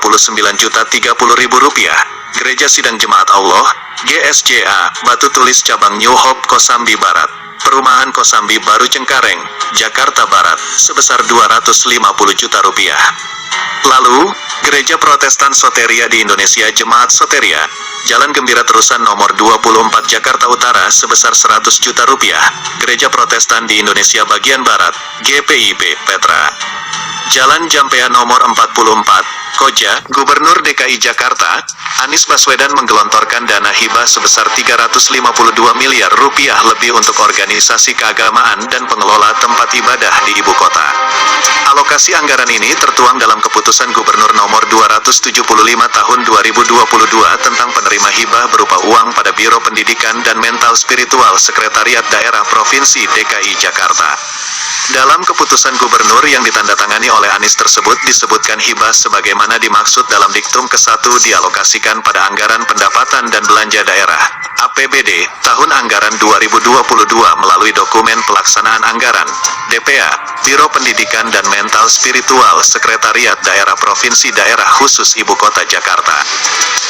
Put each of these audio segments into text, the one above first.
Rp39.030.000. Gereja Sidang Jemaat Allah, GSJA, Batu Tulis Cabang New Hope Kosambi Barat, Perumahan Kosambi Baru Cengkareng, Jakarta Barat, sebesar Rp250 juta. Lalu, Gereja Protestan Soteria di Indonesia Jemaat Soteria, Jalan Gembira Terusan nomor 24 Jakarta Utara sebesar Rp100 juta. Gereja Protestan di Indonesia Bagian Barat, GPIB, Petra. Jalan Jampea nomor 44, Koja, Gubernur DKI Jakarta, Anies Baswedan menggelontorkan dana hibah sebesar Rp352 miliar lebih untuk organisasi keagamaan dan pengelola tempat ibadah di ibu kota. Alokasi anggaran ini tertuang dalam Keputusan Gubernur nomor 275 tahun 2022 tentang penerima hibah berupa uang pada Biro Pendidikan dan Mental Spiritual Sekretariat Daerah Provinsi DKI Jakarta. Dalam keputusan gubernur yang ditandatangani oleh Anies tersebut disebutkan hibah sebagaimana dimaksud dalam diktum ke-1 dialokasikan pada anggaran pendapatan dan belanja daerah, APBD, tahun anggaran 2022 melalui dokumen pelaksanaan anggaran, DPA, Biro Pendidikan dan Mental Spiritual Sekretariat Daerah Provinsi Daerah Khusus Ibu Kota Jakarta.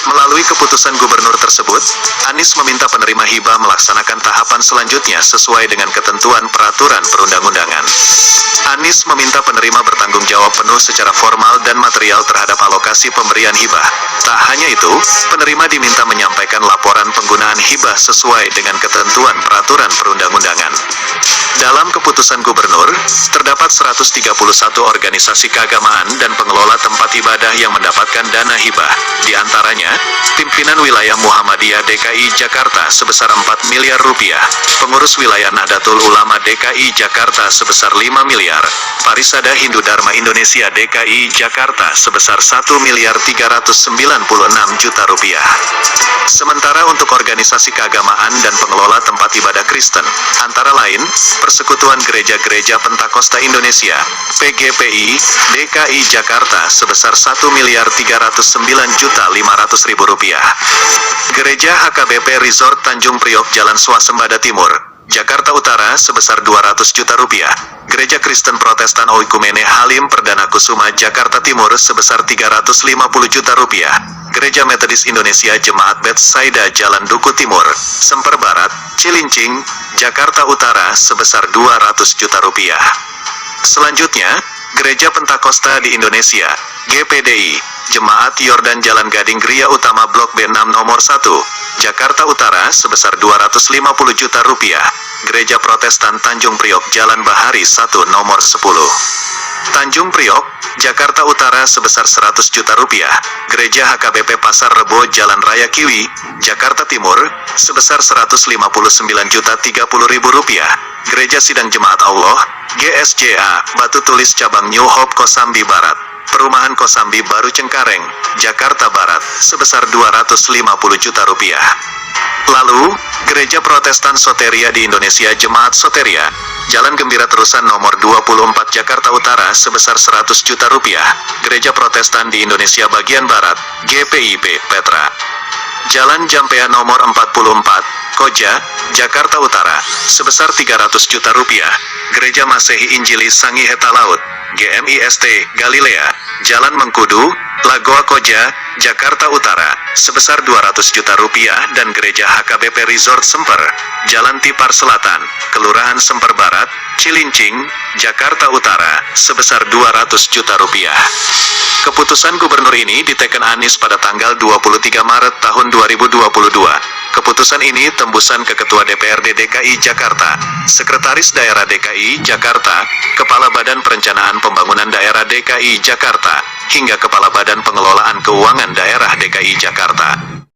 Melalui keputusan gubernur tersebut, Anies meminta penerima hibah melaksanakan tahapan selanjutnya sesuai dengan ketentuan peraturan perundang-undangan. Anies meminta penerima bertanggung jawab penuh secara formal dan material terhadap alokasi pemberian hibah. Tak hanya itu, penerima diminta menyampaikan laporan penggunaan hibah sesuai dengan ketentuan peraturan perundang-undangan. Dalam keputusan gubernur, terdapat 131 organisasi keagamaan dan pengelola tempat ibadah yang mendapatkan dana hibah. Di antaranya, pimpinan wilayah Muhammadiyah DKI Jakarta sebesar Rp4 miliar, pengurus wilayah Nahdlatul Ulama DKI Jakarta sebesar Rp5 miliar, Parisada Hindu Dharma Indonesia DKI Jakarta sebesar Rp1.396 juta. Sementara untuk organisasi keagamaan dan pengelola tempat ibadah Kristen, antara lain, Persekutuan Gereja-Gereja Pentakosta Indonesia, PGPI, DKI Jakarta sebesar Rp1.309.500.000. Gereja HKBP Resort Tanjung Priok Jalan Swasembada Timur, Jakarta Utara sebesar Rp200 juta. Gereja Kristen Protestan Oikumene Halim Perdana Kusuma Jakarta Timur sebesar Rp350 juta. Gereja Metodis Indonesia Jemaat Betsaida Jalan Duku Timur, Semper Barat, Cilincing, Jakarta Utara sebesar Rp200 juta. Selanjutnya, Gereja Pentakosta di Indonesia, GPDI, Jemaat Yordan Jalan Gading Gria Utama Blok B6 nomor 1, Jakarta Utara sebesar Rp250 juta. Gereja Protestan Tanjung Priok Jalan Bahari 1 nomor 10. Tanjung Priok, Jakarta Utara sebesar Rp100 juta. Gereja HKBP Pasar Rebo Jalan Raya Kiwi, Jakarta Timur, sebesar Rp159.030.000. Gereja Sidang Jemaat Allah, GSJA, Batu Tulis Cabang New Hope Kosambi Barat, Perumahan Kosambi Baru Cengkareng, Jakarta Barat, sebesar Rp250 juta. Lalu, Gereja Protestan Soteria di Indonesia Jemaat Soteria, Jalan Gembira Terusan nomor 24 Jakarta Utara sebesar Rp100 juta. Gereja Protestan di Indonesia Bagian Barat, GPIB, Petra. Jalan Jampea nomor 44, Koja, Jakarta Utara, sebesar Rp300 juta. Gereja Masehi Injili Sangiheta Laut, GMIST, Galilea, Jalan Mengkudu, Lagoa Koja, Jakarta Utara, sebesar Rp200 juta. Dan Gereja HKBP Resort Semper, Jalan Tipar Selatan, Kelurahan Semper Barat, Cilincing, Jakarta Utara, sebesar Rp200 juta. Keputusan gubernur ini diteken Anies pada tanggal 23 Maret tahun 2022. Keputusan ini tembusan ke Ketua DPRD DKI Jakarta, Sekretaris Daerah DKI Jakarta, Kepala Badan Perencanaan Pembangunan Daerah DKI Jakarta, hingga Kepala Badan Pengelolaan Keuangan Daerah DKI Jakarta.